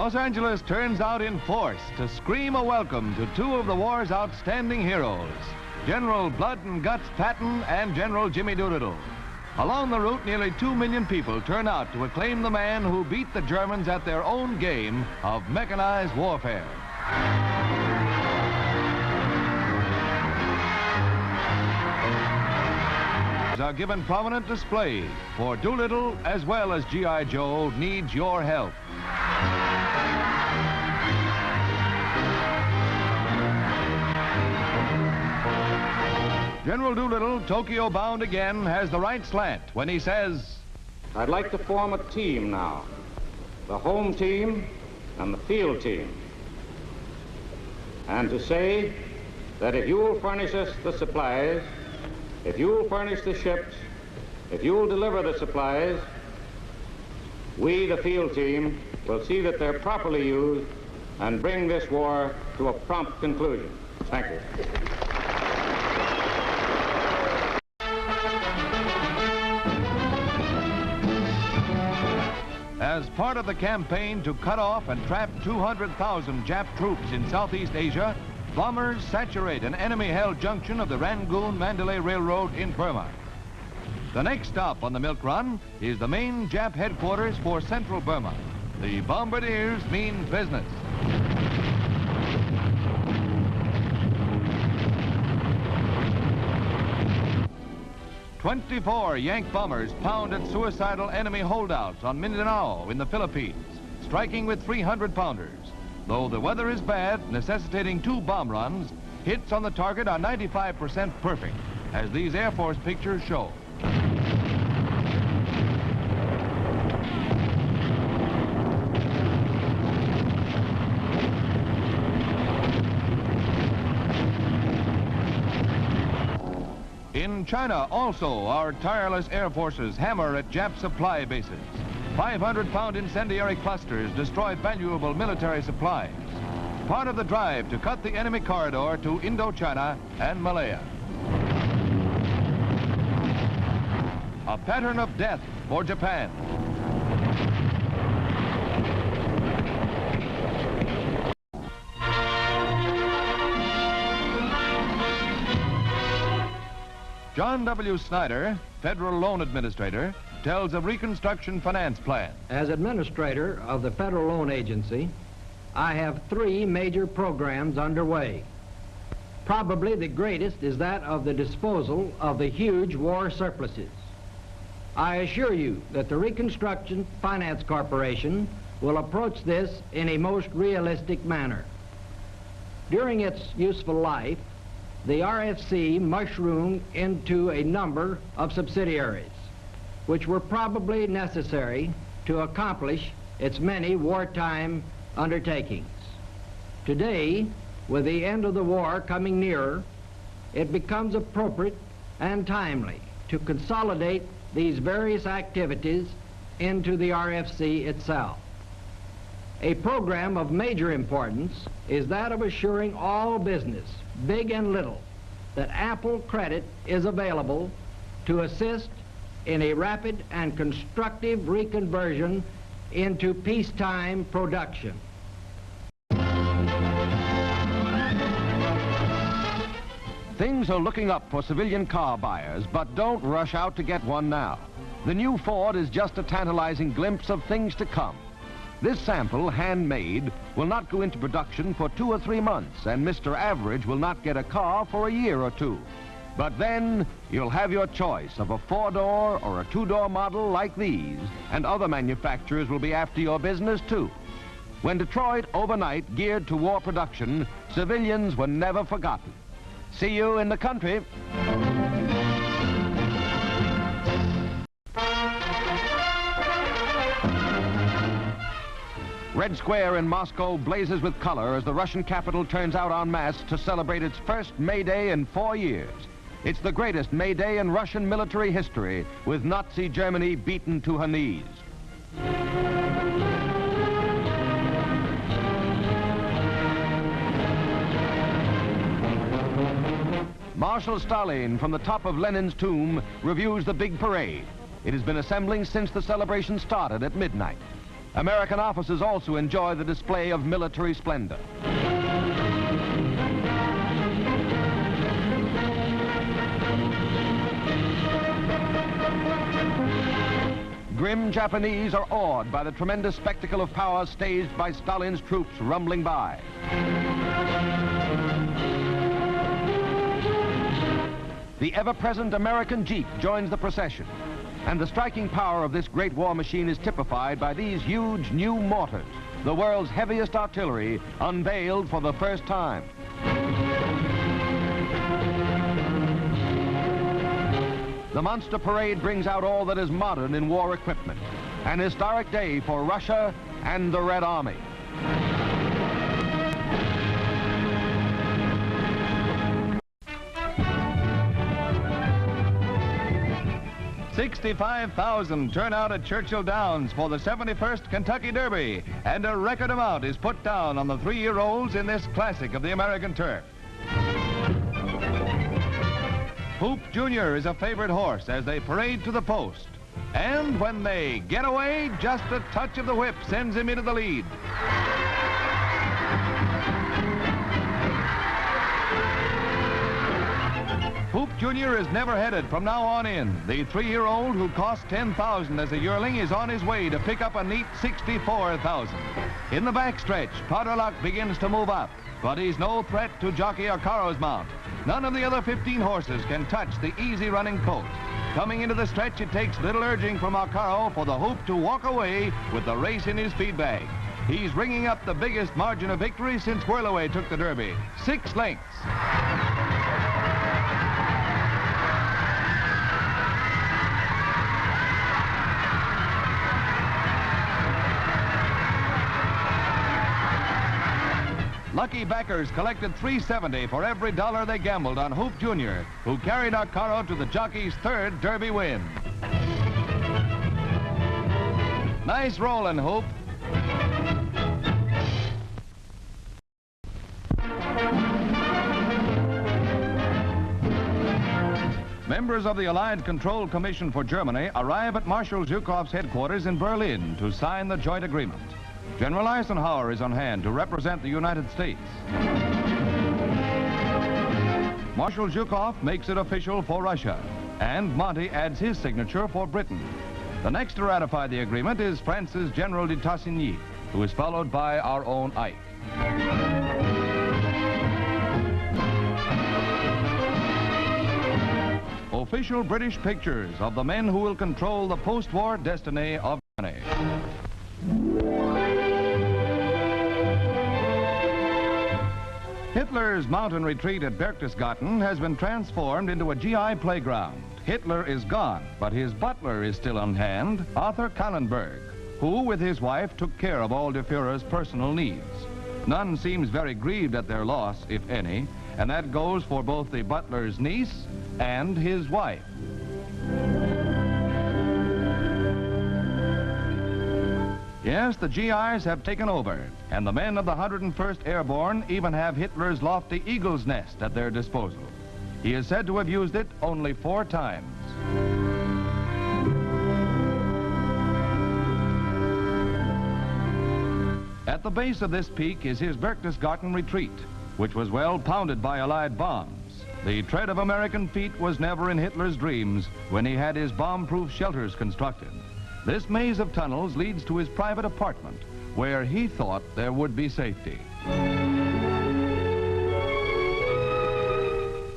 Los Angeles turns out in force to scream a welcome to two of the war's outstanding heroes, General Blood and Guts Patton and General Jimmy Doolittle. Along the route, nearly 2 million people turn out to acclaim the man who beat the Germans at their own game of mechanized warfare. Are given prominent display, for Doolittle, as well as G.I. Joe, needs your help. General Doolittle, Tokyo bound again, has the right slant when he says, I'd like to form a team now, the home team and the field team, and to say that if you will furnish us the supplies, if you will furnish the ships, if you will deliver the supplies, we, the field team, will see that they're properly used and bring this war to a prompt conclusion. Thank you. As part of the campaign to cut off and trap 200,000 Jap troops in Southeast Asia, bombers saturate an enemy-held junction of the Rangoon-Mandalay Railroad in Burma. The next stop on the milk run is the main Jap headquarters for central Burma. The bombardiers mean business. "24 Yank bombers pound at suicidal enemy holdouts on Mindanao in the Philippines, striking with 300-pounders. Though the weather is bad, necessitating 2 bomb runs, hits on the target are 95% perfect, as these Air Force pictures show. In China, also, our tireless air forces hammer at Jap supply bases. 500-pound incendiary clusters destroy valuable military supplies. Part of the drive to cut the enemy corridor to Indochina and Malaya. A pattern of death for Japan. John W. Snyder, Federal Loan Administrator, tells of Reconstruction Finance Plan. As administrator of the Federal Loan Agency, I have 3 major programs underway. Probably the greatest is that of the disposal of the huge war surpluses. I assure you that the Reconstruction Finance Corporation will approach this in a most realistic manner. During its useful life, the RFC mushroomed into a number of subsidiaries, which were probably necessary to accomplish its many wartime undertakings. Today, with the end of the war coming nearer, it becomes appropriate and timely to consolidate these various activities into the RFC itself. A program of major importance is that of assuring all business, big and little, that ample credit is available to assist in a rapid and constructive reconversion into peacetime production. Things are looking up for civilian car buyers, but don't rush out to get one now. The new Ford is just a tantalizing glimpse of things to come. This sample, handmade, will not go into production for 2 or 3 months, and Mr. Average will not get a car for a year or 2. But then, you'll have your choice of a 4-door or a 2-door model like these, and other manufacturers will be after your business, too. When Detroit overnight geared to war production, civilians were never forgotten. See you in the country. Red Square in Moscow blazes with color as the Russian capital turns out en masse to celebrate its first May Day in 4 years. It's the greatest May Day in Russian military history, with Nazi Germany beaten to her knees. Marshal Stalin, from the top of Lenin's tomb, reviews the big parade. It has been assembling since the celebration started at midnight. American officers also enjoy the display of military splendor. Grim Japanese are awed by the tremendous spectacle of power staged by Stalin's troops rumbling by. The ever-present American Jeep joins the procession, and the striking power of this great war machine is typified by these huge new mortars, the world's heaviest artillery, unveiled for the first time. The monster parade brings out all that is modern in war equipment, an historic day for Russia and the Red Army. $65,000 turn out at Churchill Downs for the 71st Kentucky Derby, and a record amount is put down on the 3-year-olds in this classic of the American turf. Hoop Jr. is a favorite horse as they parade to the post. And when they get away, just a touch of the whip sends him into the lead. Hoop Jr. is never headed from now on in. The 3-year-old who cost $10,000 as a yearling is on his way to pick up a neat $64,000. In the backstretch, Powderluck begins to move up, but he's no threat to jockey Arcaro's mount. None of the other 15 horses can touch the easy-running colt. Coming into the stretch, it takes little urging from Arcaro for the Hoop to walk away with the race in his feed bag. He's ringing up the biggest margin of victory since Whirlaway took the Derby, 6 lengths. Lucky backers collected $3.70 for every dollar they gambled on Hoop Jr., who carried Arcaro to the jockey's 3rd Derby win. Nice rolling, Hoop. Members of the Allied Control Commission for Germany arrive at Marshal Zhukov's headquarters in Berlin to sign the joint agreement. General Eisenhower is on hand to represent the United States. Marshal Zhukov makes it official for Russia, and Monty adds his signature for Britain. The next to ratify the agreement is France's General de Tassigny, who is followed by our own Ike. Official British pictures of the men who will control the post-war destiny of Germany. Hitler's mountain retreat at Berchtesgaden has been transformed into a GI playground. Hitler is gone, but his butler is still on hand, Arthur Kallenberg, who, with his wife, took care of all de Führer's personal needs. None seems very grieved at their loss, if any, and that goes for both the butler's niece and his wife. Yes, the GIs have taken over, and the men of the 101st Airborne even have Hitler's lofty eagle's nest at their disposal. He is said to have used it only 4 times. At the base of this peak is his Berchtesgaden retreat, which was well pounded by Allied bombs. The tread of American feet was never in Hitler's dreams when he had his bomb-proof shelters constructed. This maze of tunnels leads to his private apartment, where he thought there would be safety.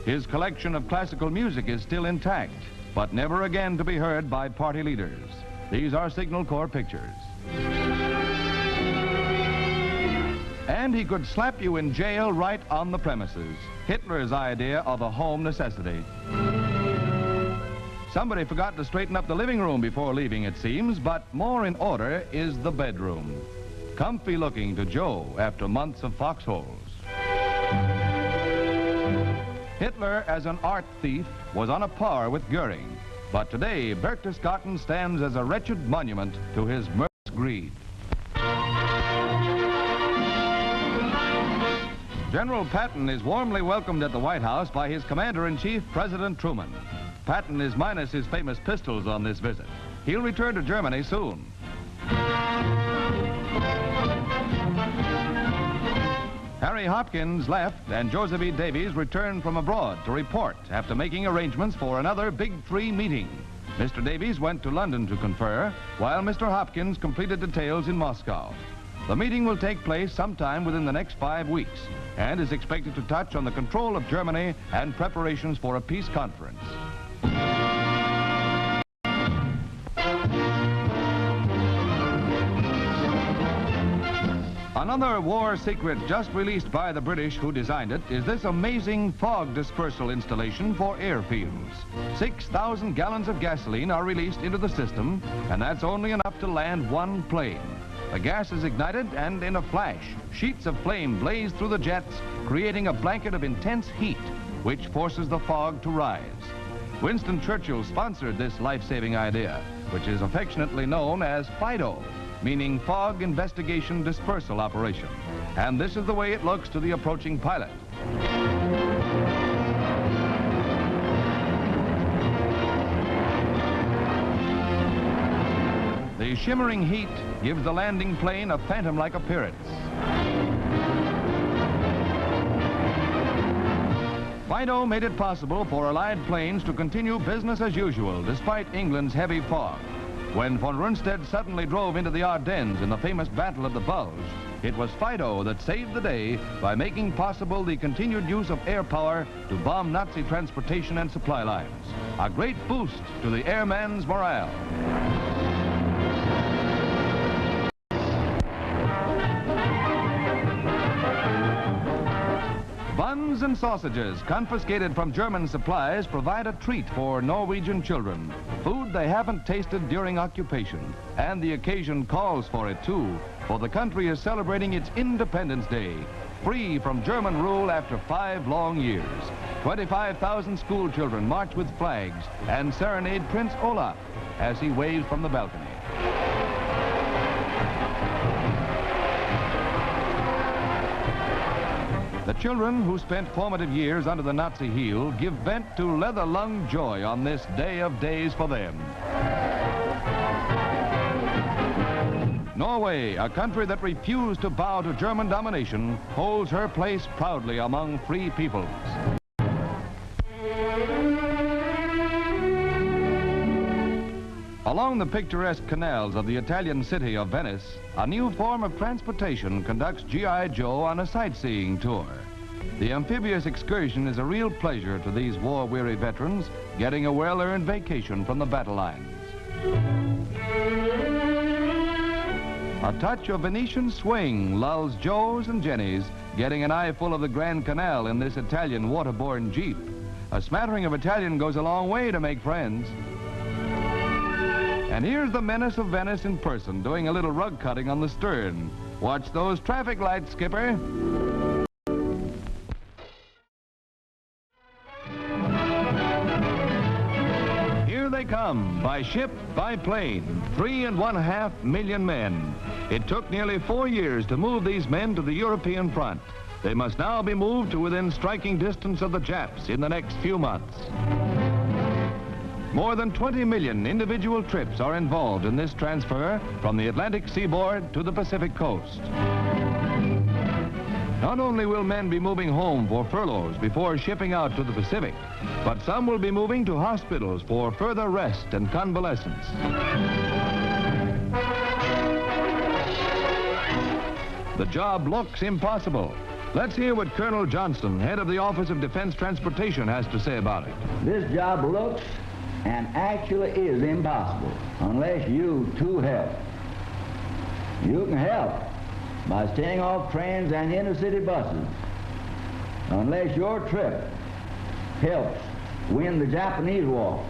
His collection of classical music is still intact, but never again to be heard by party leaders. These are Signal Corps pictures. And he could slap you in jail right on the premises. Hitler's idea of a home necessity. Somebody forgot to straighten up the living room before leaving, it seems, but more in order is the bedroom. Comfy looking to Joe after months of foxholes. Hitler, as an art thief, was on a par with Goering, but today Berchtesgaden stands as a wretched monument to his murderous greed. General Patton is warmly welcomed at the White House by his Commander-in-Chief, President Truman. Patton is minus his famous pistols on this visit. He'll return to Germany soon. Harry Hopkins left and Joseph E. Davies returned from abroad to report after making arrangements for another Big Three meeting. Mr. Davies went to London to confer, while Mr. Hopkins completed details in Moscow. The meeting will take place sometime within the next 5 weeks and is expected to touch on the control of Germany and preparations for a peace conference. Another war secret just released by the British who designed it is this amazing fog dispersal installation for airfields. 6,000 gallons of gasoline are released into the system, and that's only enough to land one plane. The gas is ignited, and in a flash, sheets of flame blaze through the jets, creating a blanket of intense heat, which forces the fog to rise. Winston Churchill sponsored this life-saving idea, which is affectionately known as FIDO, meaning Fog Investigation Dispersal Operation. And this is the way it looks to the approaching pilot. The shimmering heat gives the landing plane a phantom-like appearance. FIDO made it possible for Allied planes to continue business as usual despite England's heavy fog. When von Rundstedt suddenly drove into the Ardennes in the famous Battle of the Bulge, it was FIDO that saved the day by making possible the continued use of air power to bomb Nazi transportation and supply lines. A great boost to the airman's morale. Buns and sausages confiscated from German supplies provide a treat for Norwegian children, food they haven't tasted during occupation, and the occasion calls for it too, for the country is celebrating its Independence Day, free from German rule after 5 long years. 25,000 school children march with flags and serenade Prince Olaf as he waves from the balcony. The children who spent formative years under the Nazi heel give vent to leather-lunged joy on this day of days for them. Norway, a country that refused to bow to German domination, holds her place proudly among free peoples. Along the picturesque canals of the Italian city of Venice, a new form of transportation conducts G.I. Joe on a sightseeing tour. The amphibious excursion is a real pleasure to these war-weary veterans, getting a well-earned vacation from the battle lines. A touch of Venetian swing lulls Joes and Jennies, getting an eyeful of the Grand Canal in this Italian waterborne Jeep. A smattering of Italian goes a long way to make friends. And here's the menace of Venice in person, doing a little rug cutting on the stern. Watch those traffic lights, Skipper. Here they come, by ship, by plane, 3.5 million men. It took nearly 4 years to move these men to the European front. They must now be moved to within striking distance of the Japs in the next few months. More than 20 million individual trips are involved in this transfer from the Atlantic seaboard to the Pacific coast. Not only will men be moving home for furloughs before shipping out to the Pacific, but some will be moving to hospitals for further rest and convalescence. The job looks impossible. Let's hear what Colonel Johnston, head of the Office of Defense Transportation, has to say about it. This job looks and actually is impossible unless you two help. You can help by staying off trains and intercity buses unless your trip helps win the Japanese war.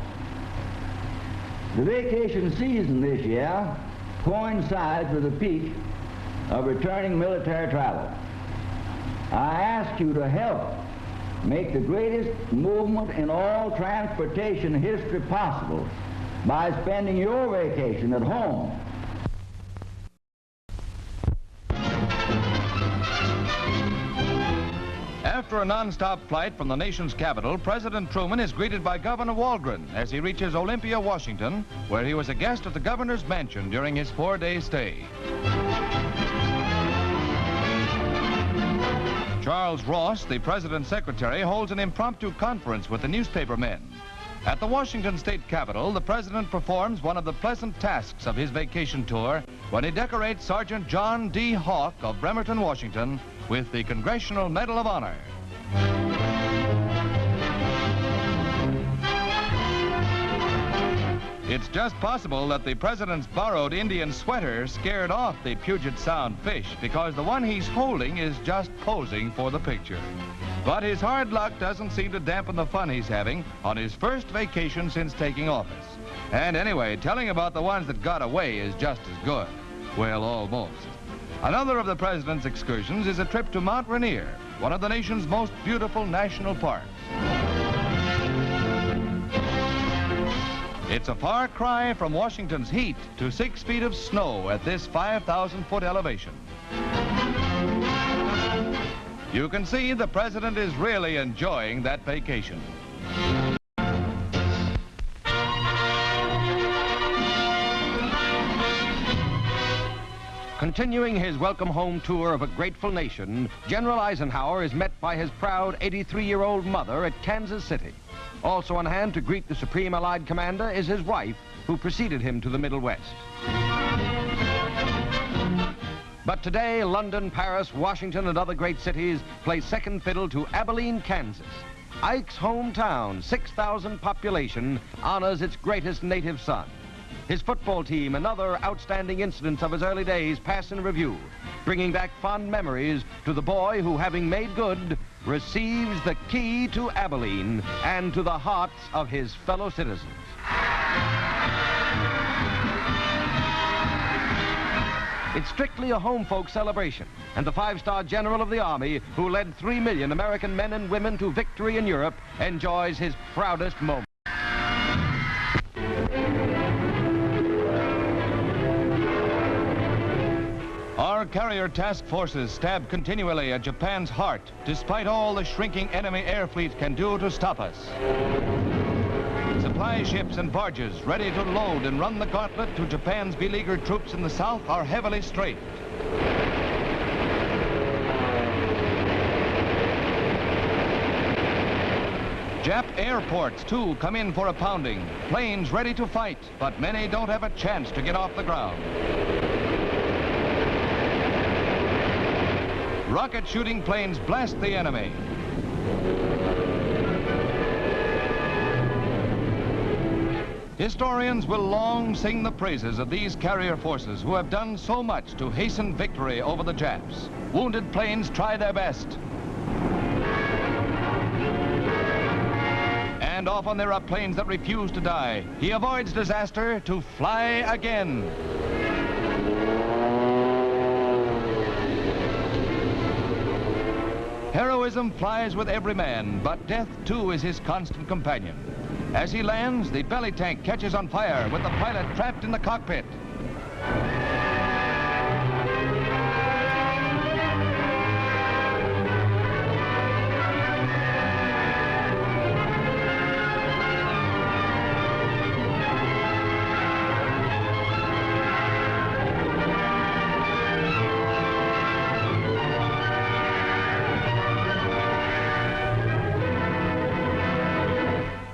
The vacation season this year coincides with the peak of returning military travel. I ask you to help make the greatest movement in all transportation history possible by spending your vacation at home. After a non-stop flight from the nation's capital, President Truman is greeted by Governor Walgren as he reaches Olympia, Washington, where he was a guest at the governor's mansion during his 4-day stay. Charles Ross, the president's secretary, holds an impromptu conference with the newspaper men. At the Washington state capitol, the president performs one of the pleasant tasks of his vacation tour when he decorates Sergeant John D. Hawk of Bremerton, Washington, with the Congressional Medal of Honor. It's just possible that the president's borrowed Indian sweater scared off the Puget Sound fish, because the one he's holding is just posing for the picture. But his hard luck doesn't seem to dampen the fun he's having on his first vacation since taking office. And anyway, telling about the ones that got away is just as good. Well, almost. Another of the president's excursions is a trip to Mount Rainier, one of the nation's most beautiful national parks. It's a far cry from Washington's heat to 6 feet of snow at this 5,000-foot elevation. You can see the president is really enjoying that vacation. Continuing his welcome home tour of a grateful nation, General Eisenhower is met by his proud 83-year-old mother at Kansas City. Also on hand to greet the Supreme Allied Commander is his wife, who preceded him to the Middle West. But today, London, Paris, Washington, and other great cities play second fiddle to Abilene, Kansas. Ike's hometown, 6,000 population, honors its greatest native son. His football team and other outstanding incidents of his early days pass in review, bringing back fond memories to the boy who, having made good, receives the key to Abilene and to the hearts of his fellow citizens. It's strictly a home folk celebration, and the 5-star general of the Army, who led 3 million American men and women to victory in Europe, enjoys his proudest moment. Our carrier task forces stab continually at Japan's heart, despite all the shrinking enemy air fleet can do to stop us. Supply ships and barges ready to load and run the gauntlet to Japan's beleaguered troops in the south are heavily strafed. Jap airports, too, come in for a pounding. Planes ready to fight, but many don't have a chance to get off the ground. Rocket shooting planes blast the enemy. Historians will long sing the praises of these carrier forces who have done so much to hasten victory over the Japs. Wounded planes try their best. And often there are planes that refuse to die. He avoids disaster to fly again. Heroism flies with every man, but death, too, is his constant companion. As he lands, the belly tank catches on fire with the pilot trapped in the cockpit.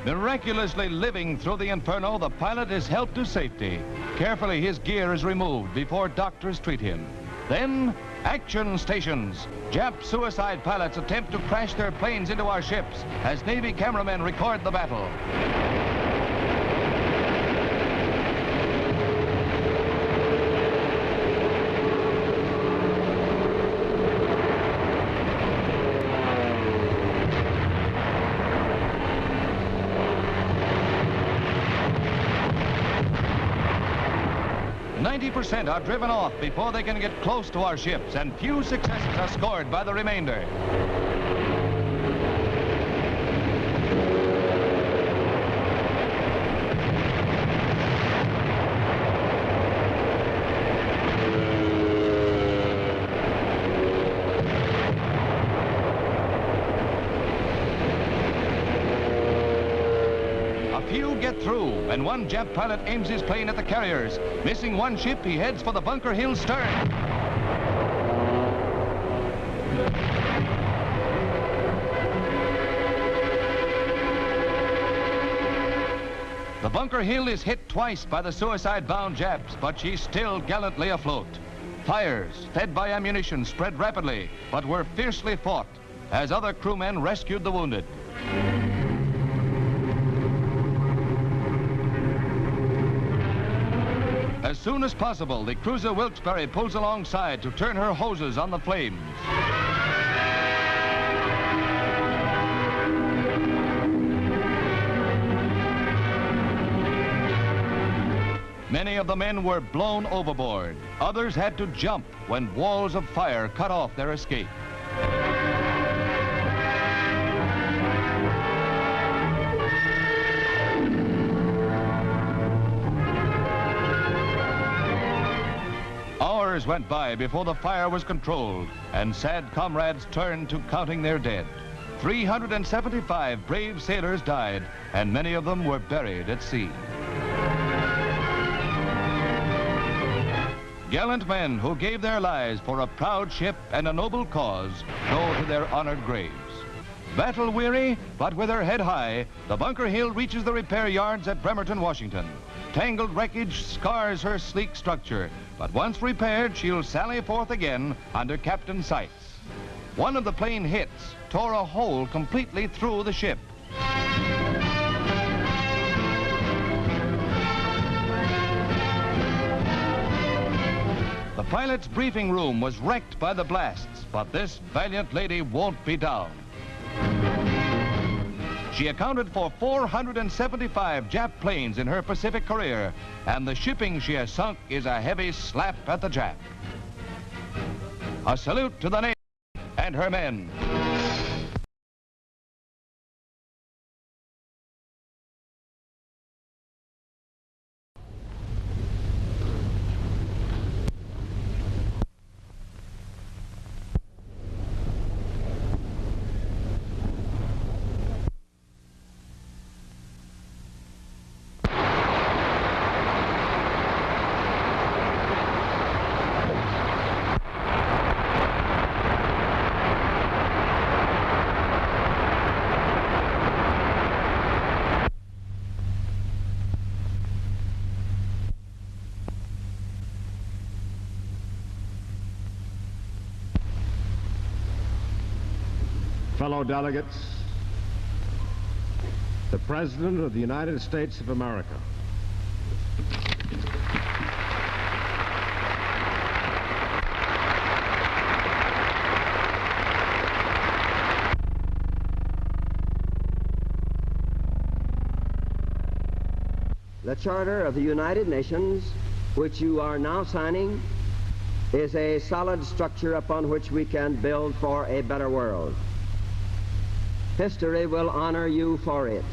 Miraculously living through the inferno, the pilot is helped to safety. Carefully, his gear is removed before doctors treat him. Then, action stations. Jap suicide pilots attempt to crash their planes into our ships as Navy cameramen record the battle. 90% are driven off before they can get close to our ships, and few successes are scored by the remainder. Few get through, and one Jap pilot aims his plane at the carriers. Missing one ship, he heads for the Bunker Hill stern. The Bunker Hill is hit twice by the suicide-bound Japs, but she's still gallantly afloat. Fires, fed by ammunition, spread rapidly, but were fiercely fought as other crewmen rescued the wounded. As soon as possible, the cruiser Wilkes-Barre pulls alongside to turn her hoses on the flames. Many of the men were blown overboard. Others had to jump when walls of fire cut off their escape. Hours went by before the fire was controlled, and sad comrades turned to counting their dead. 375 brave sailors died, and many of them were buried at sea. Gallant men who gave their lives for a proud ship and a noble cause go to their honored graves. Battle-weary, but with her head high, the Bunker Hill reaches the repair yards at Bremerton, Washington. Tangled wreckage scars her sleek structure, but once repaired, she'll sally forth again under Captain sights. One of the plane hits tore a hole completely through the ship. The pilot's briefing room was wrecked by the blasts, but this valiant lady won't be down. She accounted for 475 Jap planes in her Pacific career, and the shipping she has sunk is a heavy slap at the Jap. A salute to the Navy and her men. Fellow delegates, the President of the United States of America. The Charter of the United Nations, which you are now signing, is a solid structure upon which we can build for a better world. History will honor you for it.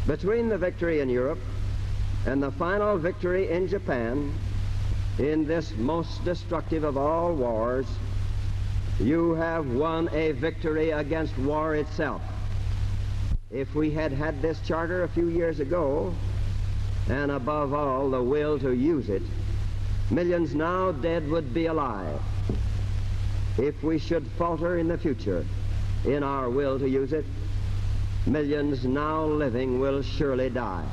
Between the victory in Europe and the final victory in Japan, in this most destructive of all wars, you have won a victory against war itself. If we had had this charter a few years ago, and above all the will to use it, millions now dead would be alive. If we should falter in the future in our will to use it, millions now living will surely die.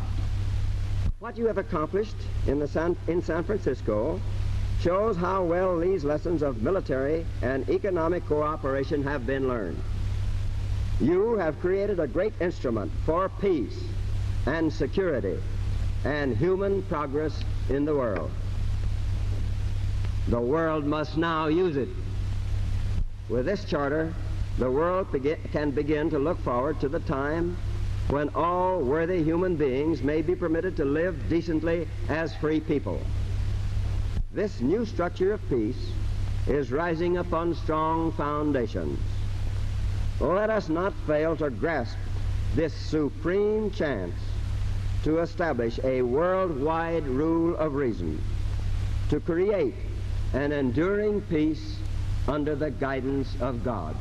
What you have accomplished in San Francisco shows how well these lessons of military and economic cooperation have been learned. You have created a great instrument for peace and security and human progress in the world. The world must now use it. With this charter, the world can begin to look forward to the time when all worthy human beings may be permitted to live decently as free people. This new structure of peace is rising upon strong foundations. Let us not fail to grasp this supreme chance to establish a worldwide rule of reason, to create an enduring peace under the guidance of God.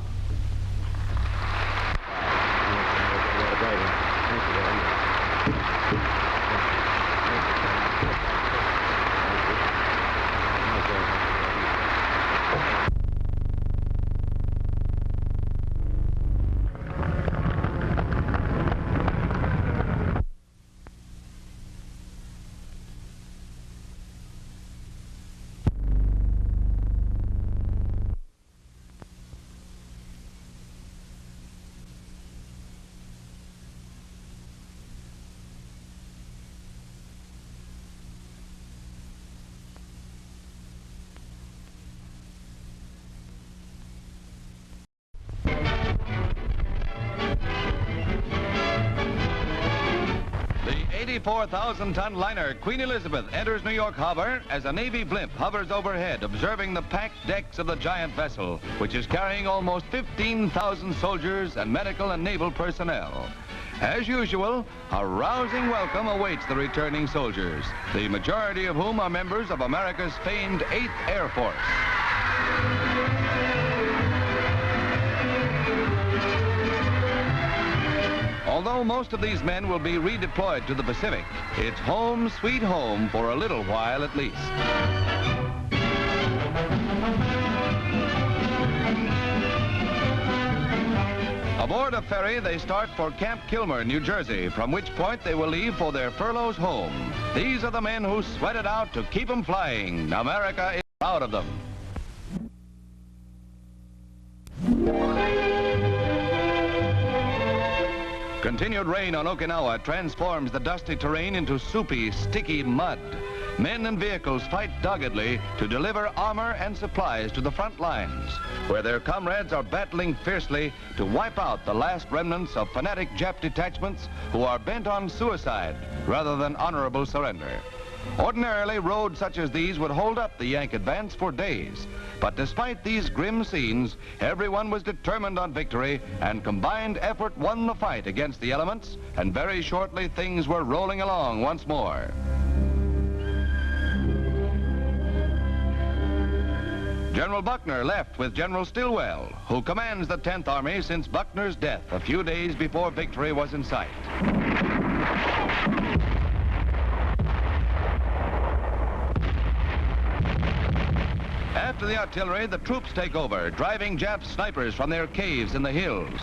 84,000-ton liner Queen Elizabeth enters New York Harbor as a Navy blimp hovers overhead, observing the packed decks of the giant vessel, which is carrying almost 15,000 soldiers and medical and naval personnel. As usual, a rousing welcome awaits the returning soldiers, the majority of whom are members of America's famed 8th Air Force. Although most of these men will be redeployed to the Pacific, it's home sweet home for a little while at least. Aboard a ferry, they start for Camp Kilmer, New Jersey, from which point they will leave for their furloughs home. These are the men who sweat it out to keep them flying. America is proud of them. Continued rain on Okinawa transforms the dusty terrain into soupy, sticky mud. Men and vehicles fight doggedly to deliver armor and supplies to the front lines, where their comrades are battling fiercely to wipe out the last remnants of fanatic Jap detachments who are bent on suicide rather than honorable surrender. Ordinarily, roads such as these would hold up the Yank advance for days. But despite these grim scenes, everyone was determined on victory, and combined effort won the fight against the elements, and very shortly things were rolling along once more. General Buckner left with General Stilwell, who commands the 10th Army since Buckner's death a few days before victory was in sight. After the artillery, the troops take over, driving Jap snipers from their caves in the hills.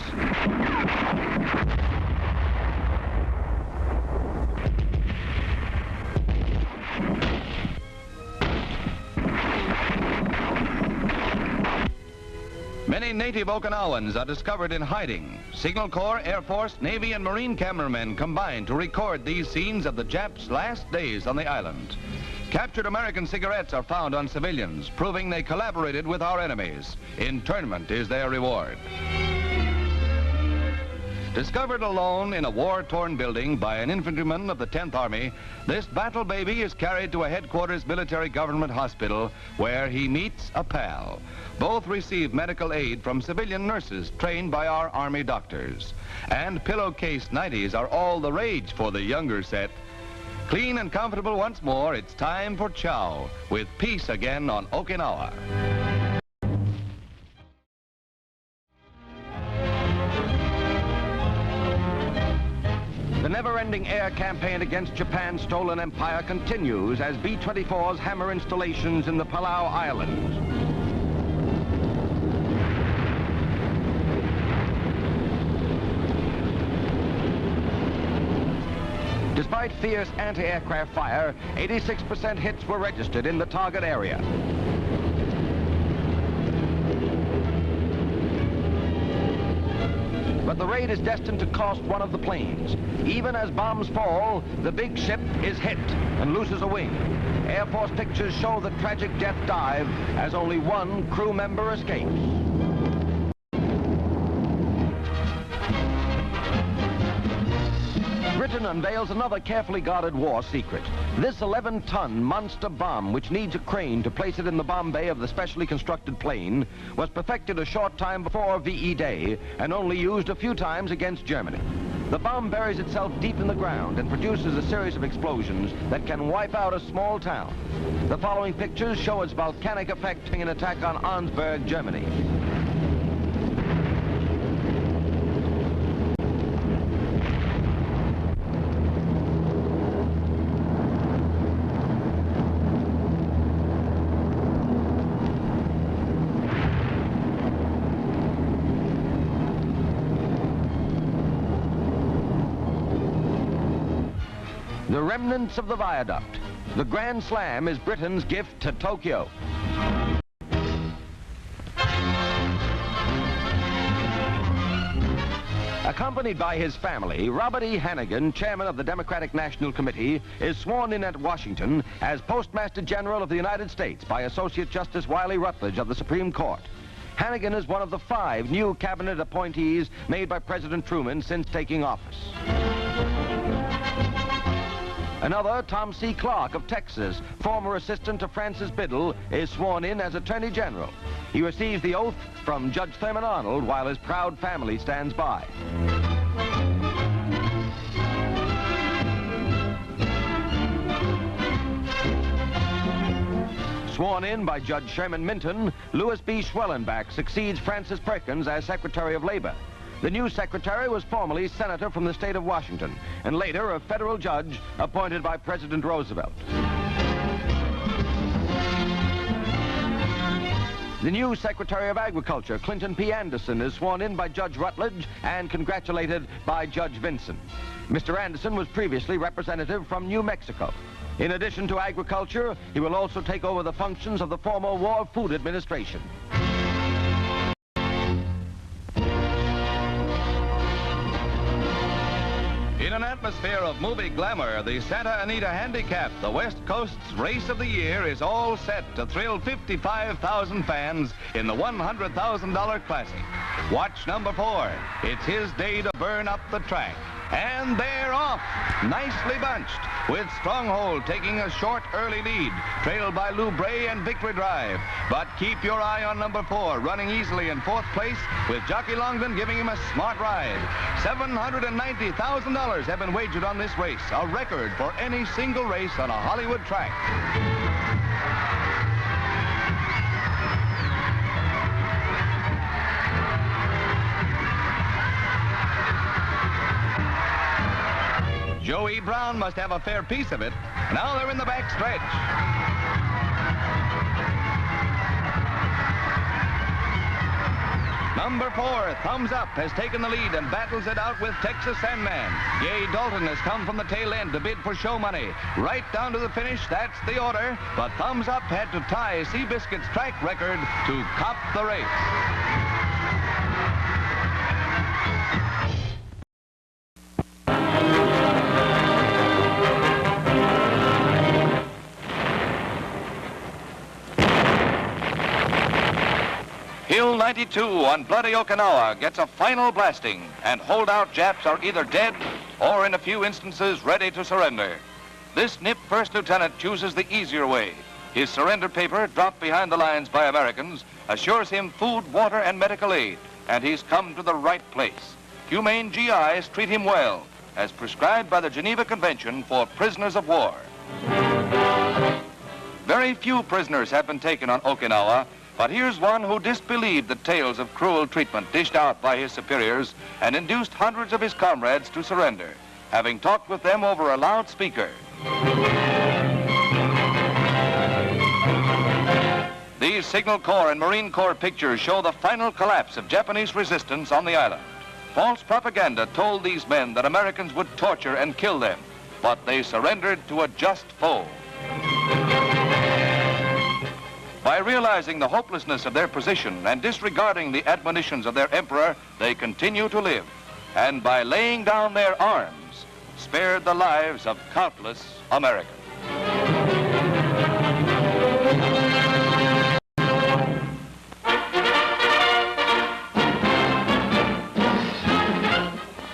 Many native Okinawans are discovered in hiding. Signal Corps, Air Force, Navy, and Marine cameramen combine to record these scenes of the Japs' last days on the island. Captured American cigarettes are found on civilians, proving they collaborated with our enemies. Internment is their reward. Discovered alone in a war-torn building by an infantryman of the 10th Army, this battle baby is carried to a headquarters military government hospital where he meets a pal. Both receive medical aid from civilian nurses trained by our Army doctors. And pillowcase 90s are all the rage for the younger set. Clean and comfortable once more, it's time for chow, with peace again on Okinawa. The never-ending air campaign against Japan's stolen empire continues as B-24s hammer installations in the Palau Islands. Despite fierce anti-aircraft fire, 86% hits were registered in the target area. But the raid is destined to cost one of the planes. Even as bombs fall, the big ship is hit and loses a wing. Air Force pictures show the tragic death dive as only one crew member escapes. Britain unveils another carefully guarded war secret. This 11-ton monster bomb, which needs a crane to place it in the bomb bay of the specially constructed plane, was perfected a short time before VE Day and only used a few times against Germany. The bomb buries itself deep in the ground and produces a series of explosions that can wipe out a small town. The following pictures show its volcanic effect in an attack on Arnsberg, Germany. The remnants of the viaduct. The Grand Slam is Britain's gift to Tokyo. Accompanied by his family, Robert E. Hannigan, chairman of the Democratic National Committee, is sworn in at Washington as Postmaster General of the United States by Associate Justice Wiley Rutledge of the Supreme Court. Hannigan is one of the 5 new cabinet appointees made by President Truman since taking office. Another, Tom C. Clark of Texas, former assistant to Francis Biddle, is sworn in as Attorney General. He receives the oath from Judge Thurman Arnold while his proud family stands by. Sworn in by Judge Sherman Minton, Louis B. Schwellenbach succeeds Francis Perkins as Secretary of Labor. The new secretary was formerly senator from the state of Washington, and later a federal judge appointed by President Roosevelt. The new Secretary of Agriculture, Clinton P. Anderson, is sworn in by Judge Rutledge and congratulated by Judge Vinson. Mr. Anderson was previously representative from New Mexico. In addition to agriculture, he will also take over the functions of the former War Food Administration. In an atmosphere of movie glamour, the Santa Anita Handicap, the West Coast's race of the year, is all set to thrill 55,000 fans in the $100,000 Classic. Watch number 4. It's his day to burn up the track. And they're off, nicely bunched, with Stronghold taking a short early lead, trailed by Lou Bray and Victory Drive. But keep your eye on number 4, running easily in 4th place, with Jockey Longden giving him a smart ride. $790,000 have been wagered on this race, a record for any single race on a Hollywood track. Joey Brown must have a fair piece of it. Now they're in the back stretch. Number 4, Thumbs Up, has taken the lead and battles it out with Texas Sandman. Gay Dalton has come from the tail end to bid for show money. Right down to the finish, that's the order. But Thumbs Up had to tie Seabiscuit's track record to cop the race. Hill 92 on bloody Okinawa gets a final blasting, and holdout Japs are either dead or, in a few instances, ready to surrender. This NIP First Lieutenant chooses the easier way. His surrender paper, dropped behind the lines by Americans, assures him food, water, and medical aid, and he's come to the right place. Humane GIs treat him well, as prescribed by the Geneva Convention for prisoners of war. Very few prisoners have been taken on Okinawa, but here's one who disbelieved the tales of cruel treatment dished out by his superiors and induced hundreds of his comrades to surrender, having talked with them over a loudspeaker. These Signal Corps and Marine Corps pictures show the final collapse of Japanese resistance on the island. False propaganda told these men that Americans would torture and kill them, but they surrendered to a just foe. By realizing the hopelessness of their position and disregarding the admonitions of their emperor, they continue to live, and by laying down their arms, spared the lives of countless Americans.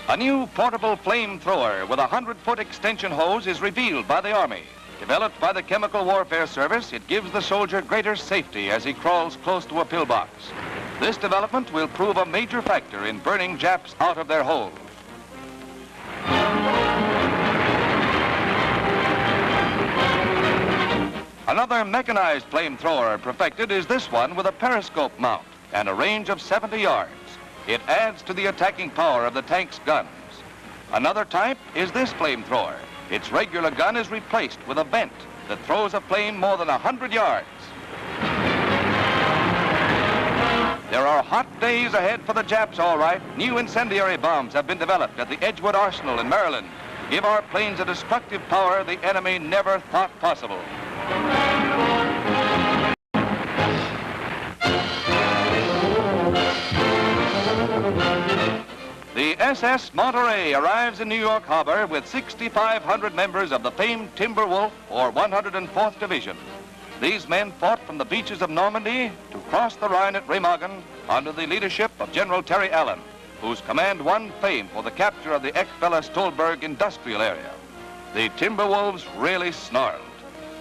A new portable flamethrower with a 100-foot extension hose is revealed by the Army. Developed by the Chemical Warfare Service, it gives the soldier greater safety as he crawls close to a pillbox. This development will prove a major factor in burning Japs out of their hold. Another mechanized flamethrower perfected is this one with a periscope mount and a range of 70 yards. It adds to the attacking power of the tank's guns. Another type is this flamethrower. Its regular gun is replaced with a vent that throws a flame more than 100 yards. There are hot days ahead for the Japs, all right. New incendiary bombs have been developed at the Edgewood Arsenal in Maryland. Give our planes a destructive power the enemy never thought possible. The SS Monterey arrives in New York Harbor with 6,500 members of the famed Timberwolf, or 104th Division. These men fought from the beaches of Normandy to cross the Rhine at Remagen under the leadership of General Terry Allen, whose command won fame for the capture of the Eckfeller-Stolberg industrial area. the Timberwolves really snarled.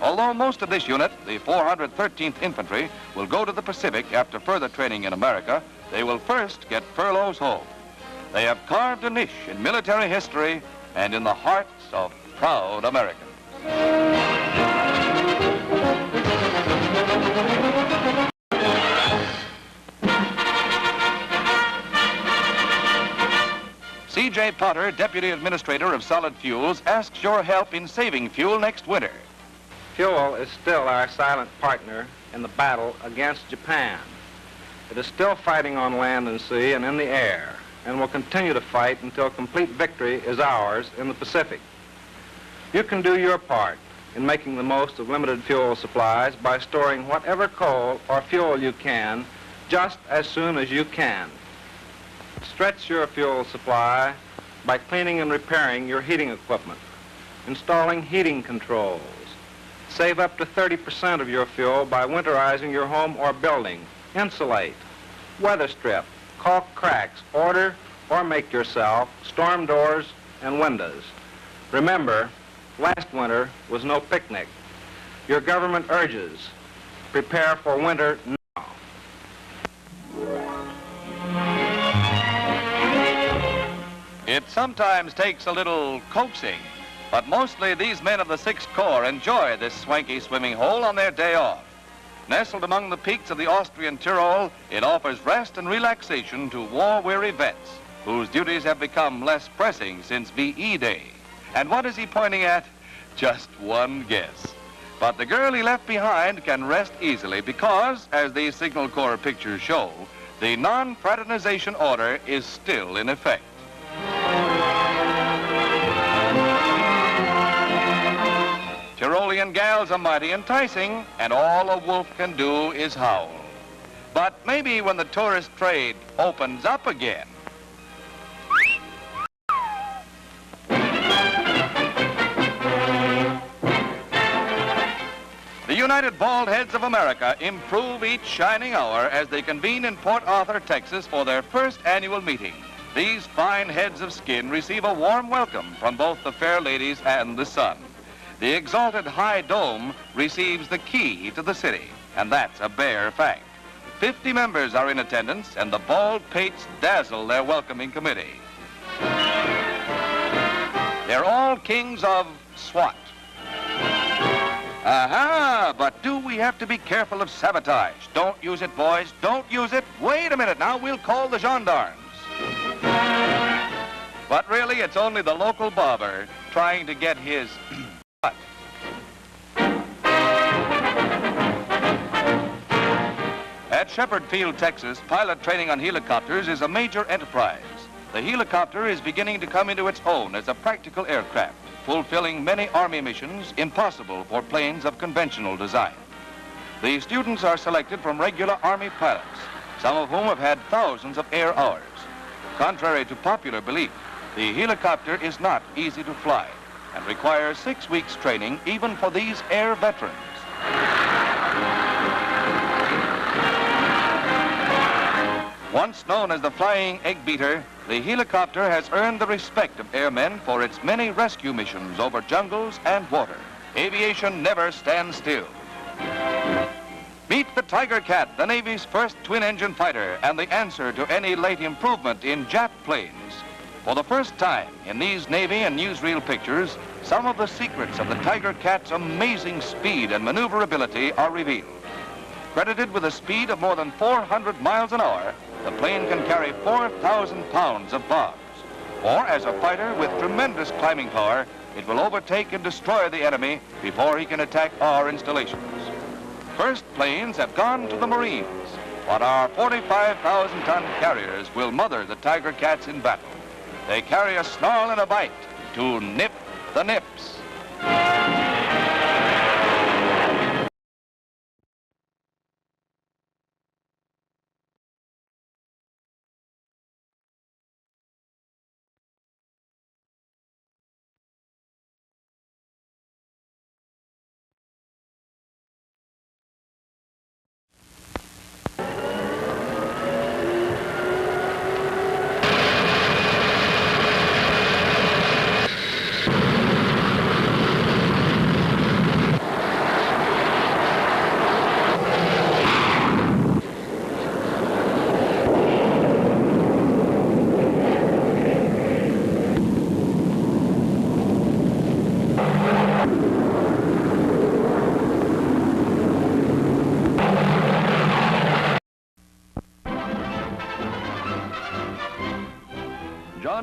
Although most of this unit, the 413th Infantry, will go to the Pacific after further training in America, they will first get furloughs home. They have carved a niche in military history and in the hearts of proud Americans. C.J. Potter, Deputy Administrator of Solid Fuels, asks your help in saving fuel next winter. Fuel is still our silent partner in the battle against Japan. It is still fighting on land and sea and in the air, and will continue to fight until complete victory is ours in the Pacific. You can do your part in making the most of limited fuel supplies by storing whatever coal or fuel you can just as soon as you can. Stretch your fuel supply by cleaning and repairing your heating equipment, installing heating controls. Save up to 30% of your fuel by winterizing your home or building. Insulate, weather strip, caulk cracks, order or make yourself storm doors and windows. Remember, last winter was no picnic. Your government urges, prepare for winter now. It sometimes takes a little coaxing, but mostly these men of the 6th Corps enjoy this swanky swimming hole on their day off. Nestled among the peaks of the Austrian Tyrol, it offers rest and relaxation to war-weary vets, whose duties have become less pressing since VE Day. And what is he pointing at? Just one guess. But the girl he left behind can rest easily because, as these Signal Corps pictures show, the non-fraternization order is still in effect. Tyrolean gals are mighty enticing, and all a wolf can do is howl. But maybe when the tourist trade opens up again, the United Bald Heads of America improve each shining hour as they convene in Port Arthur, Texas for their first annual meeting. These fine heads of skin receive a warm welcome from both the fair ladies and the sun. The exalted high dome receives the key to the city, and that's a bare fact. 50 members are in attendance, and the bald pates dazzle their welcoming committee. They're all kings of SWAT. Aha, but do we have to be careful of sabotage? Don't use it, boys, don't use it. Wait a minute now, we'll call the gendarmes. But really, it's only the local barber trying to get his cut. At Shepherd Field, Texas, pilot training on helicopters is a major enterprise. The helicopter is beginning to come into its own as a practical aircraft, fulfilling many Army missions impossible for planes of conventional design. The students are selected from regular Army pilots, some of whom have had thousands of air hours. Contrary to popular belief, the helicopter is not easy to fly and requires 6 weeks training even for these air veterans. Once known as the Flying Egg Beater, the helicopter has earned the respect of airmen for its many rescue missions over jungles and water. Aviation never stands still. Meet the Tiger Cat, the Navy's first twin-engine fighter and the answer to any late improvement in Jap planes. For the first time in these Navy and newsreel pictures, some of the secrets of the Tiger Cat's amazing speed and maneuverability are revealed. Credited with a speed of more than 400 miles an hour, the plane can carry 4,000 pounds of bombs. Or as a fighter with tremendous climbing power, it will overtake and destroy the enemy before he can attack our installations. First planes have gone to the Marines, but our 45,000-ton carriers will mother the Tiger Cats in battle. They carry a snarl and a bite to nip the nips.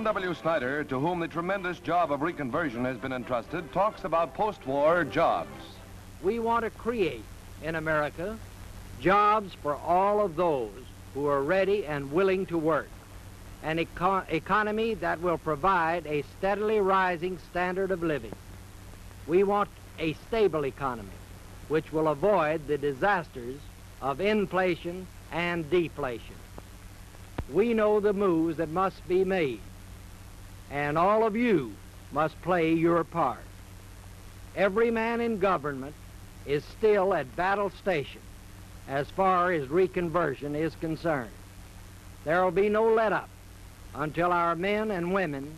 John W. Snyder, to whom the tremendous job of reconversion has been entrusted, talks about post-war jobs. We want to create in America jobs for all of those who are ready and willing to work. An economy that will provide a steadily rising standard of living. We want a stable economy which will avoid the disasters of inflation and deflation. We know the moves that must be made, and all of you must play your part. Every man in government is still at battle station as far as reconversion is concerned. There will be no let-up until our men and women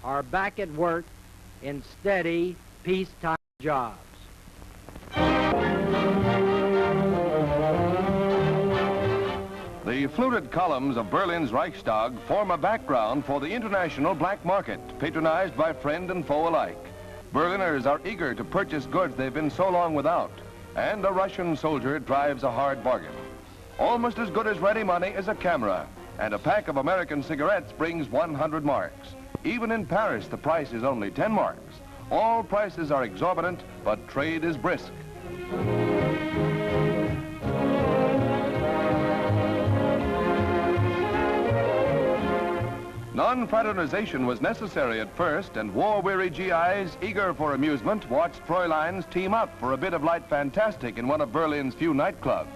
are back at work in steady peacetime jobs. The fluted columns of Berlin's Reichstag form a background for the international black market, patronized by friend and foe alike. Berliners are eager to purchase goods they've been so long without, and a Russian soldier drives a hard bargain. Almost as good as ready money is a camera, and a pack of American cigarettes brings 100 marks. Even in Paris, the price is only 10 marks. All prices are exorbitant, but trade is brisk. Non-fraternization was necessary at first, and war-weary GIs, eager for amusement, watched Fräuleins team up for a bit of light fantastic in one of Berlin's few nightclubs.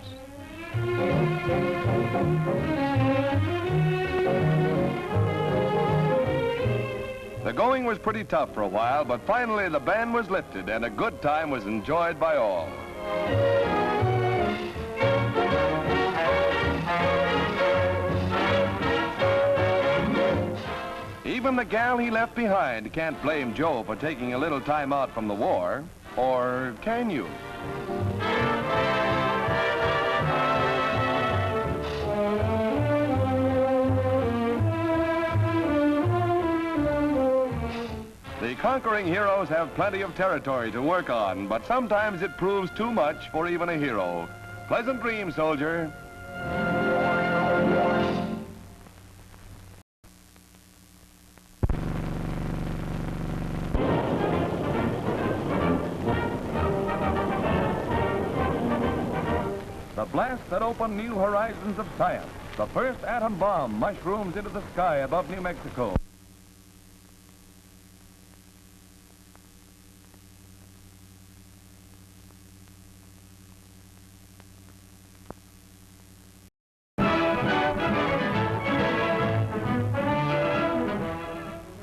The going was pretty tough for a while, but finally the ban was lifted and a good time was enjoyed by all. Even the gal he left behind can't blame Joe for taking a little time out from the war. Or can you? The conquering heroes have plenty of territory to work on, but sometimes it proves too much for even a hero. Pleasant dreams, soldier. The blast that opened new horizons of science. The first atom bomb mushrooms into the sky above New Mexico.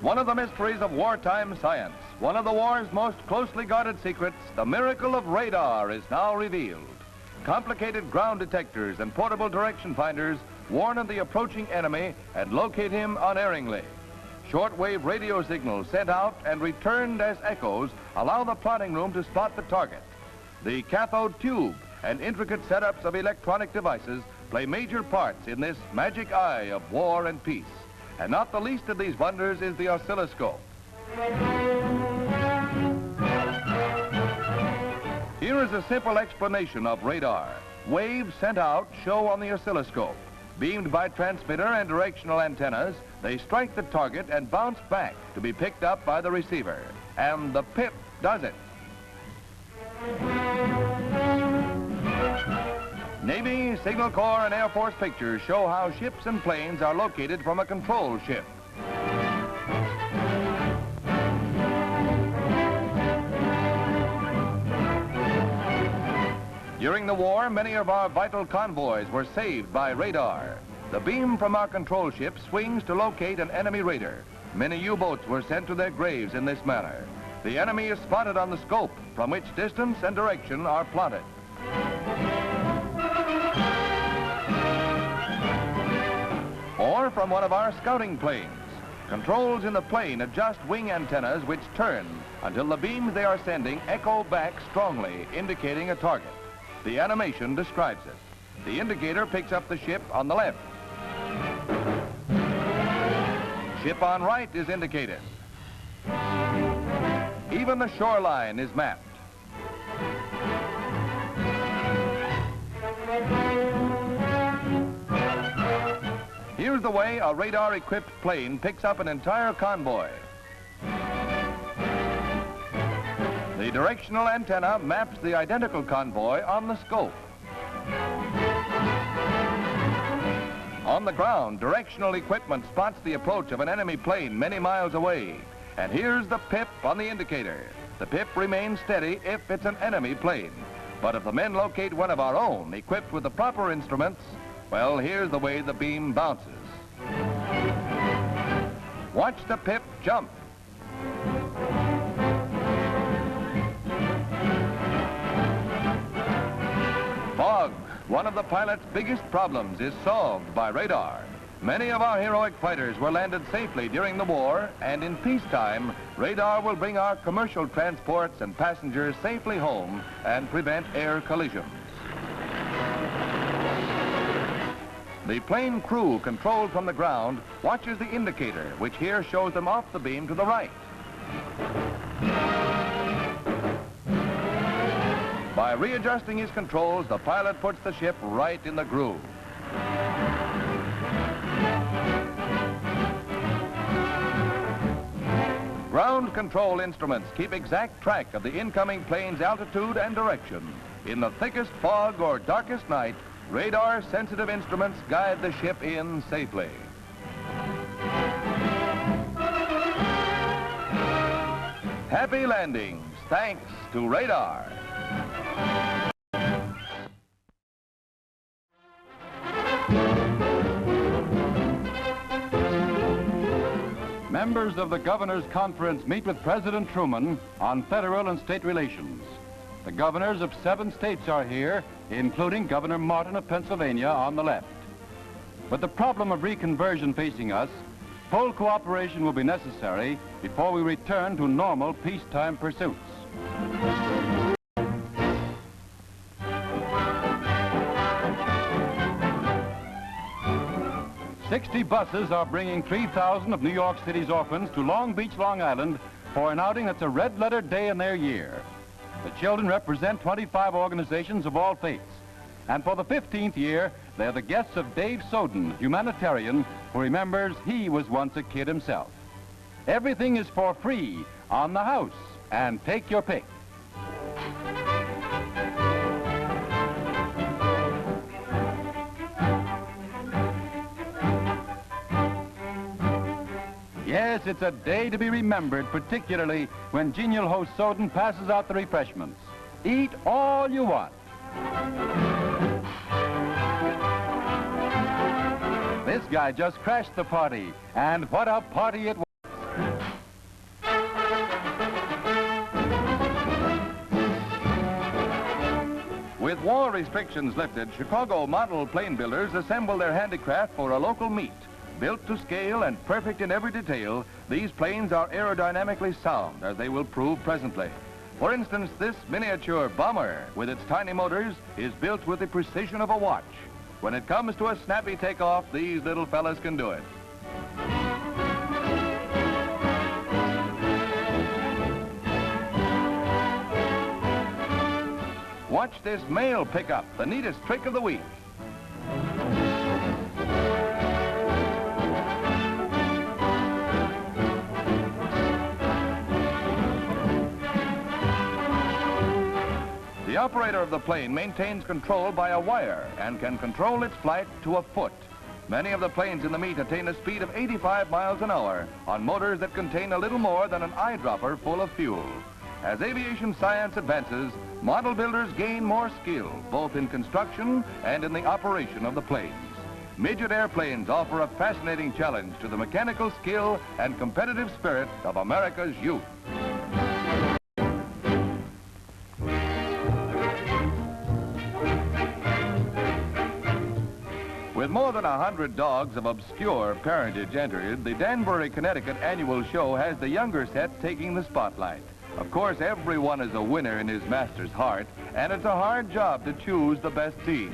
One of the mysteries of wartime science, one of the war's most closely guarded secrets, the miracle of radar is now revealed. Complicated ground detectors and portable direction finders warn of the approaching enemy and locate him unerringly. Shortwave radio signals sent out and returned as echoes allow the plotting room to spot the target. The cathode tube and intricate setups of electronic devices play major parts in this magic eye of war and peace. And not the least of these wonders is the oscilloscope. Here is a simple explanation of radar. Waves sent out show on the oscilloscope. Beamed by transmitter and directional antennas, they strike the target and bounce back to be picked up by the receiver. And the pip does it. Navy, Signal Corps, and Air Force pictures show how ships and planes are located from a control ship. During the war, many of our vital convoys were saved by radar. The beam from our control ship swings to locate an enemy raider. Many U-boats were sent to their graves in this manner. The enemy is spotted on the scope, from which distance and direction are plotted. Or from one of our scouting planes. Controls in the plane adjust wing antennas which turn until the beams they are sending echo back strongly, indicating a target. The animation describes it. The indicator picks up the ship on the left. Ship on right is indicated. Even the shoreline is mapped. Here Here's the way a radar-equipped plane picks up an entire convoy. The directional antenna maps the identical convoy on the scope. On the ground, directional equipment spots the approach of an enemy plane many miles away. And here's the pip on the indicator. The pip remains steady if it's an enemy plane. But if the men locate one of our own, equipped with the proper instruments, well, here's the way the beam bounces. Watch the pip jump. Fog, one of the pilot's biggest problems, is solved by radar. Many of our heroic fighters were landed safely during the war, and in peacetime, radar will bring our commercial transports and passengers safely home and prevent air collisions. The plane crew, controlled from the ground, watches the indicator, which here shows them off the beam to the right. By readjusting his controls, the pilot puts the ship right in the groove. Ground control instruments keep exact track of the incoming plane's altitude and direction. In the thickest fog or darkest night, radar-sensitive instruments guide the ship in safely. Happy landings, thanks to radar. Members of the Governor's Conference meet with President Truman on federal and state relations. The governors of 7 states are here, including Governor Martin of Pennsylvania on the left. With the problem of reconversion facing us, full cooperation will be necessary before we return to normal peacetime pursuits. "60 buses are bringing 3,000 of New York City's orphans to Long Beach, Long Island for an outing that's a red-letter day in their year. The children represent 25 organizations of all faiths. And for the 15th year, they're the guests of Dave Soden, humanitarian, who remembers he was once a kid himself. Everything is for free on the house, and take your pick. Yes, it's a day to be remembered, particularly when genial host Soden passes out the refreshments. Eat all you want. This guy just crashed the party, and what a party it was. With war restrictions lifted, Chicago model plane builders assemble their handicraft for a local meet. Built to scale and perfect in every detail, these planes are aerodynamically sound, as they will prove presently. For instance, this miniature bomber, with its tiny motors, is built with the precision of a watch. When it comes to a snappy takeoff, these little fellas can do it. Watch this mail pickup, the neatest trick of the week. The operator of the plane maintains control by a wire and can control its flight to a foot. Many of the planes in the meet attain a speed of 85 miles an hour on motors that contain a little more than an eyedropper full of fuel. As aviation science advances, model builders gain more skill, both in construction and in the operation of the planes. Midget airplanes offer a fascinating challenge to the mechanical skill and competitive spirit of America's youth. With more than 100 dogs of obscure parentage entered, the Danbury, Connecticut annual show has the younger set taking the spotlight. Of course, everyone is a winner in his master's heart, and it's a hard job to choose the best team.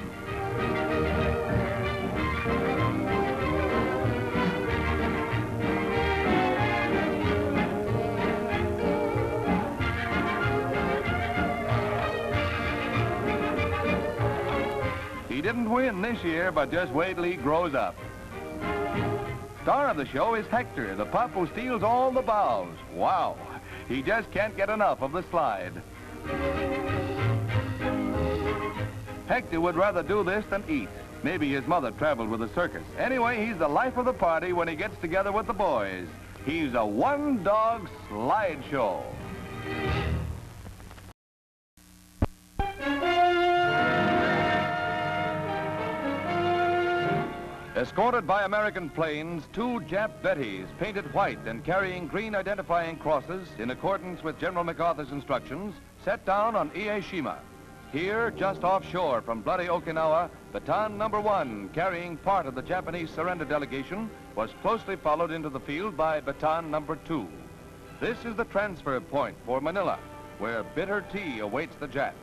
He didn't win this year, but just wait till he grows up. Star of the show is Hector, the pup who steals all the bows. Wow, he just can't get enough of the slide. Hector would rather do this than eat. Maybe his mother traveled with the circus. Anyway, he's the life of the party when he gets together with the boys. He's a one-dog slideshow. Escorted by American planes, 2 Jap Bettys, painted white and carrying green identifying crosses in accordance with General MacArthur's instructions, set down on Ieshima. Here, just offshore from bloody Okinawa, Battalion No. 1, carrying part of the Japanese surrender delegation, was closely followed into the field by Battalion No. 2. This is the transfer point for Manila, where bitter tea awaits the Japs.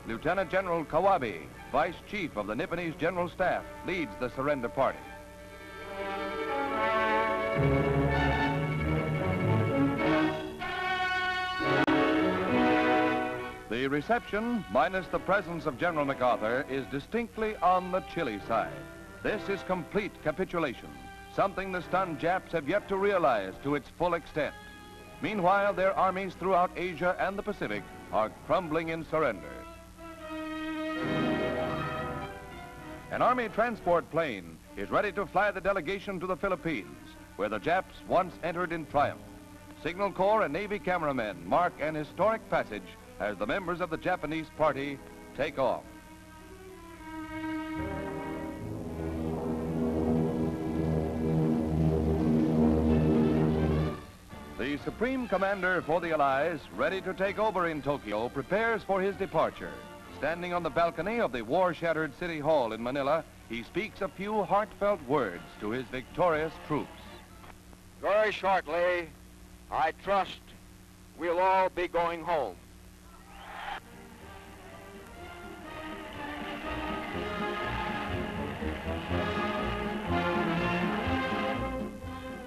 Lieutenant General Kawabe, Vice Chief of the Nipponese General Staff, leads the surrender party. The reception, minus the presence of General MacArthur, is distinctly on the chilly side. This is complete capitulation, something the stunned Japs have yet to realize to its full extent. Meanwhile, their armies throughout Asia and the Pacific are crumbling in surrender. An Army transport plane is ready to fly the delegation to the Philippines, where the Japs once entered in triumph. Signal Corps and Navy cameramen mark an historic passage as the members of the Japanese party take off. The Supreme Commander for the Allies, ready to take over in Tokyo, prepares for his departure. Standing on the balcony of the war-shattered City Hall in Manila, he speaks a few heartfelt words to his victorious troops. Very shortly, I trust we'll all be going home.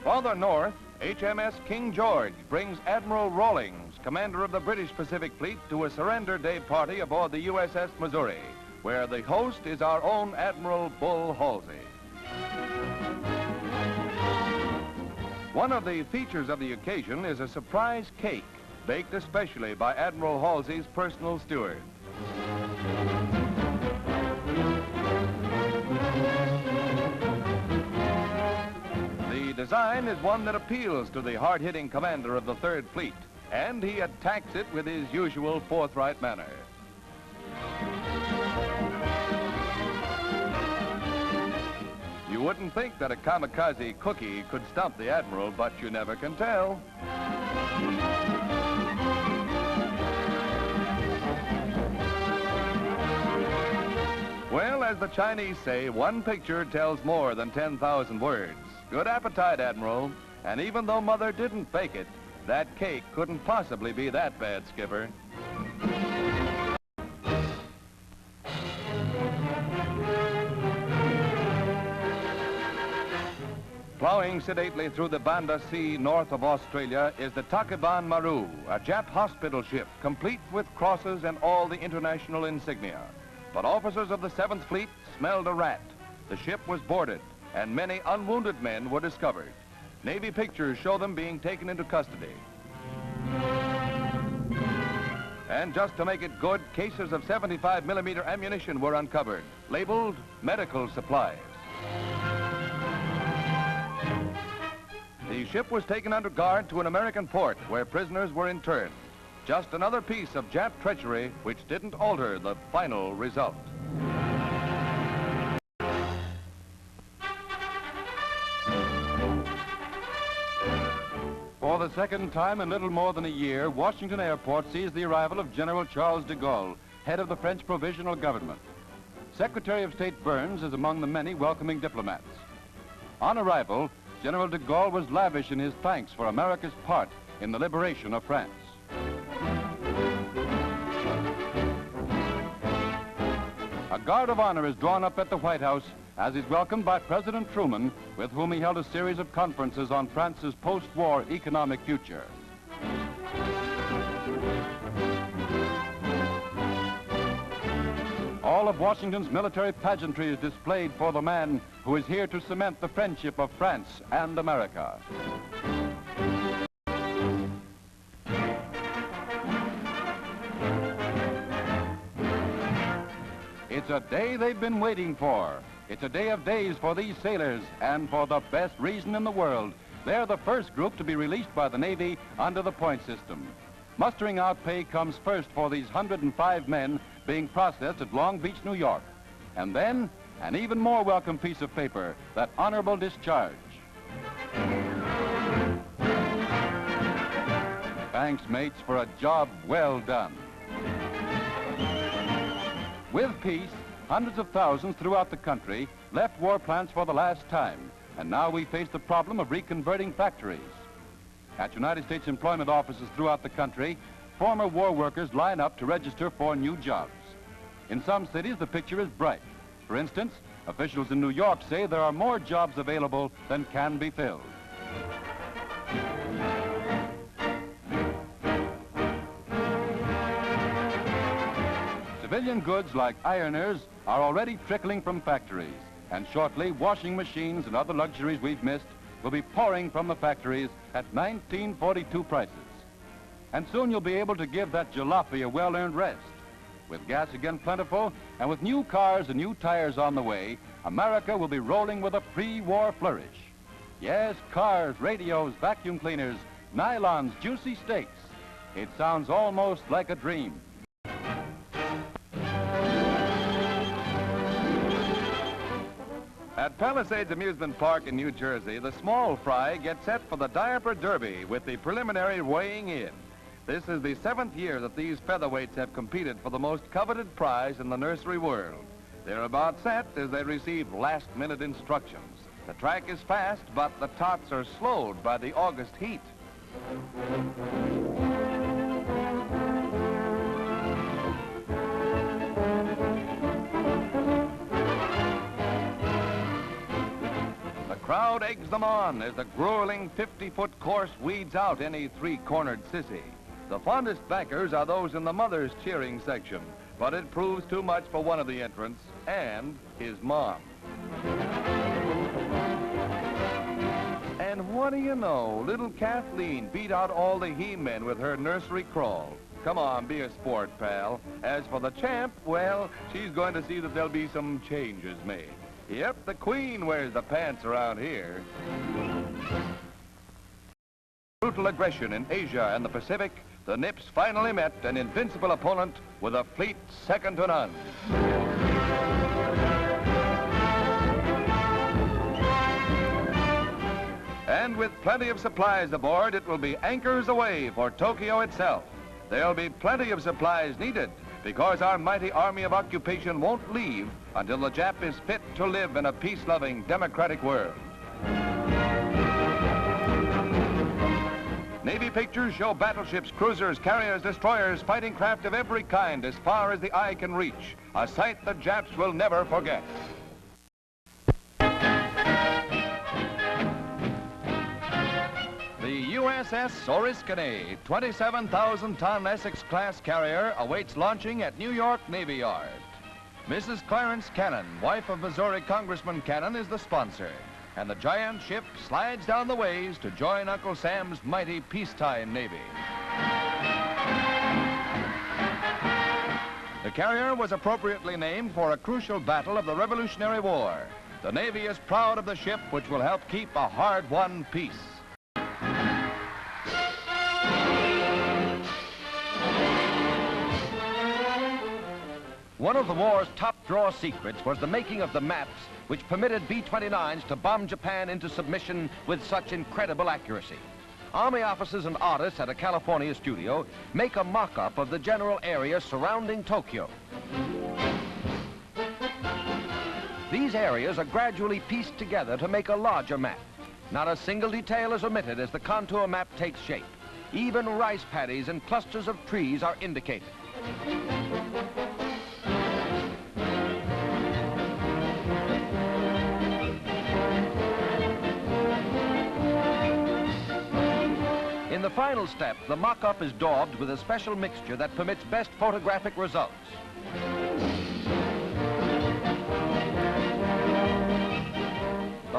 Farther north, HMS King George brings Admiral Rawlings, commander of the British Pacific Fleet, to a surrender day party aboard the USS Missouri, where the host is our own Admiral Bull Halsey. One of the features of the occasion is a surprise cake, baked especially by Admiral Halsey's personal steward. The design is one that appeals to the hard-hitting commander of the Third Fleet, and he attacks it with his usual forthright manner. You wouldn't think that a kamikaze cookie could stump the Admiral, but you never can tell. Well, as the Chinese say, one picture tells more than 10,000 words. Good appetite, Admiral. And even though Mother didn't bake it, that cake couldn't possibly be that bad, Skipper. Plowing sedately through the Banda Sea north of Australia is the Takiban Maru, a Jap hospital ship, complete with crosses and all the international insignia. But officers of the 7th Fleet smelled a rat. The ship was boarded, and many unwounded men were discovered. Navy pictures show them being taken into custody. And just to make it good, cases of 75mm ammunition were uncovered, labeled medical supplies. The ship was taken under guard to an American port where prisoners were interned. Just another piece of Jap treachery which didn't alter the final result. For the second time in little more than a year, Washington Airport sees the arrival of General Charles de Gaulle, head of the French Provisional Government. Secretary of State Burns is among the many welcoming diplomats. On arrival, General de Gaulle was lavish in his thanks for America's part in the liberation of France. A guard of honor is drawn up at the White House as he's welcomed by President Truman, with whom he held a series of conferences on France's post-war economic future. All of Washington's military pageantry is displayed for the man who is here to cement the friendship of France and America. It's a day they've been waiting for. It's a day of days for these sailors, and for the best reason in the world. They're the first group to be released by the Navy under the point system. Mustering out pay comes first for these 105 men being processed at Long Beach, New York. And then, an even more welcome piece of paper, that honorable discharge. Thanks, mates, for a job well done. With peace, hundreds of thousands throughout the country left war plants for the last time, and now we face the problem of reconverting factories. At United States employment offices throughout the country, former war workers line up to register for new jobs. In some cities, the picture is bright. For instance, officials in New York say there are more jobs available than can be filled. Civilian goods like ironers are already trickling from factories, and shortly washing machines and other luxuries we've missed will be pouring from the factories at 1942 prices. And soon you'll be able to give that jalopy a well-earned rest. With gas again plentiful, and with new cars and new tires on the way, America will be rolling with a pre-war flourish. Yes, cars, radios, vacuum cleaners, nylons, juicy steaks. It sounds almost like a dream. At Palisades Amusement Park in New Jersey, the small fry gets set for the Diaper Derby with the preliminary weighing in. This is the 7th year that these featherweights have competed for the most coveted prize in the nursery world. They're about set as they receive last-minute instructions. The track is fast, but the tots are slowed by the August heat. The crowd eggs them on as the grueling 50-foot course weeds out any three-cornered sissy. The fondest backers are those in the mother's cheering section, but it proves too much for one of the entrants and his mom. And what do you know? Little Kathleen beat out all the he-men with her nursery crawl. Come on, be a sport, pal. As for the champ, well, she's going to see that there'll be some changes made. Yep, the queen wears the pants around here. Brutal aggression in Asia and the Pacific, the Nips finally met an invincible opponent with a fleet second to none. And with plenty of supplies aboard, it will be anchors away for Tokyo itself. There'll be plenty of supplies needed, because our mighty army of occupation won't leave until the Jap is fit to live in a peace-loving, democratic world. Navy pictures show battleships, cruisers, carriers, destroyers, fighting craft of every kind as far as the eye can reach, a sight the Japs will never forget. The USS Oriskany, 27,000-ton Essex-class carrier, awaits launching at New York Navy Yard. Mrs. Clarence Cannon, wife of Missouri Congressman Cannon, is the sponsor, and the giant ship slides down the ways to join Uncle Sam's mighty peacetime Navy. The carrier was appropriately named for a crucial battle of the Revolutionary War. The Navy is proud of the ship which will help keep a hard-won peace. One of the war's top-drawer secrets was the making of the maps which permitted B-29s to bomb Japan into submission with such incredible accuracy. Army officers and artists at a California studio make a mock-up of the general area surrounding Tokyo. These areas are gradually pieced together to make a larger map. Not a single detail is omitted as the contour map takes shape. Even rice paddies and clusters of trees are indicated. In the final step, the mock-up is daubed with a special mixture that permits best photographic results.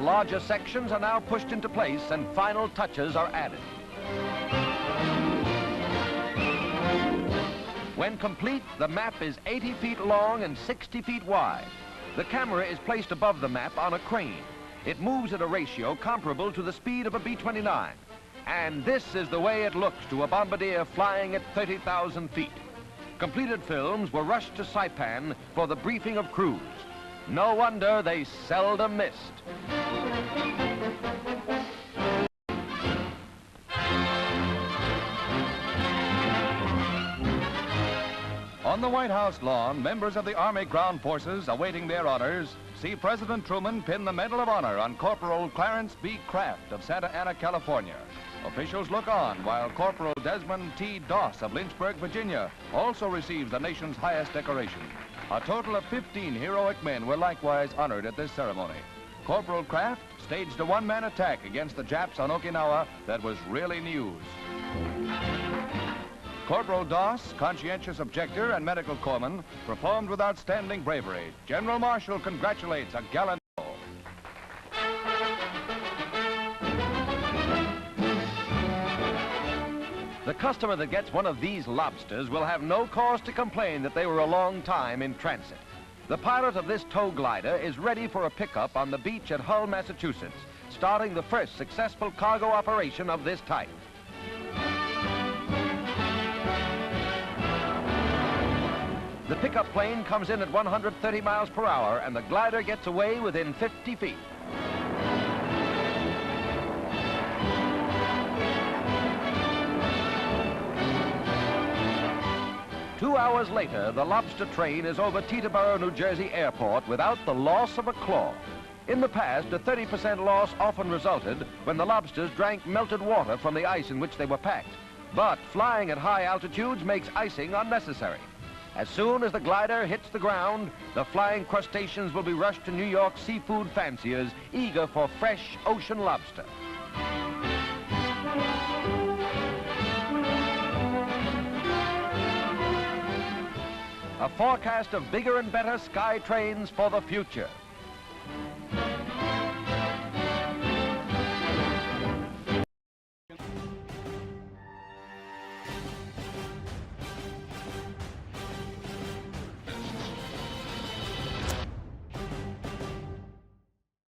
larger sections are now pushed into place and final touches are added. When complete, the map is 80 feet long and 60 feet wide. The camera is placed above the map on a crane. It moves at a ratio comparable to the speed of a B-29. And this is the way it looks to a bombardier flying at 30,000 feet. Completed films were rushed to Saipan for the briefing of crews. No wonder they seldom missed. On the White House lawn, members of the Army Ground Forces awaiting their honors see President Truman pin the Medal of Honor on Corporal Clarence B. Kraft of Santa Ana, California. Officials look on while Corporal Desmond T. Doss of Lynchburg, Virginia also receives the nation's highest decoration. A total of 15 heroic men were likewise honored at this ceremony. Corporal Kraft staged a one-man attack against the Japs on Okinawa that was really news. Corporal Doss, conscientious objector and medical corpsman, performed with outstanding bravery. General Marshall congratulates a gallant foe. The customer that gets one of these lobsters will have no cause to complain that they were a long time in transit. The pilot of this tow glider is ready for a pickup on the beach at Hull, Massachusetts, starting the first successful cargo operation of this type. The pickup plane comes in at 130 miles per hour and the glider gets away within 50 feet. Two hours later, the lobster train is over Teterboro, New Jersey airport without the loss of a claw. In the past, a 30% loss often resulted when the lobsters drank melted water from the ice in which they were packed. But flying at high altitudes makes icing unnecessary. As soon as the glider hits the ground, the flying crustaceans will be rushed to New York seafood fanciers eager for fresh ocean lobster. A forecast of bigger and better sky trains for the future.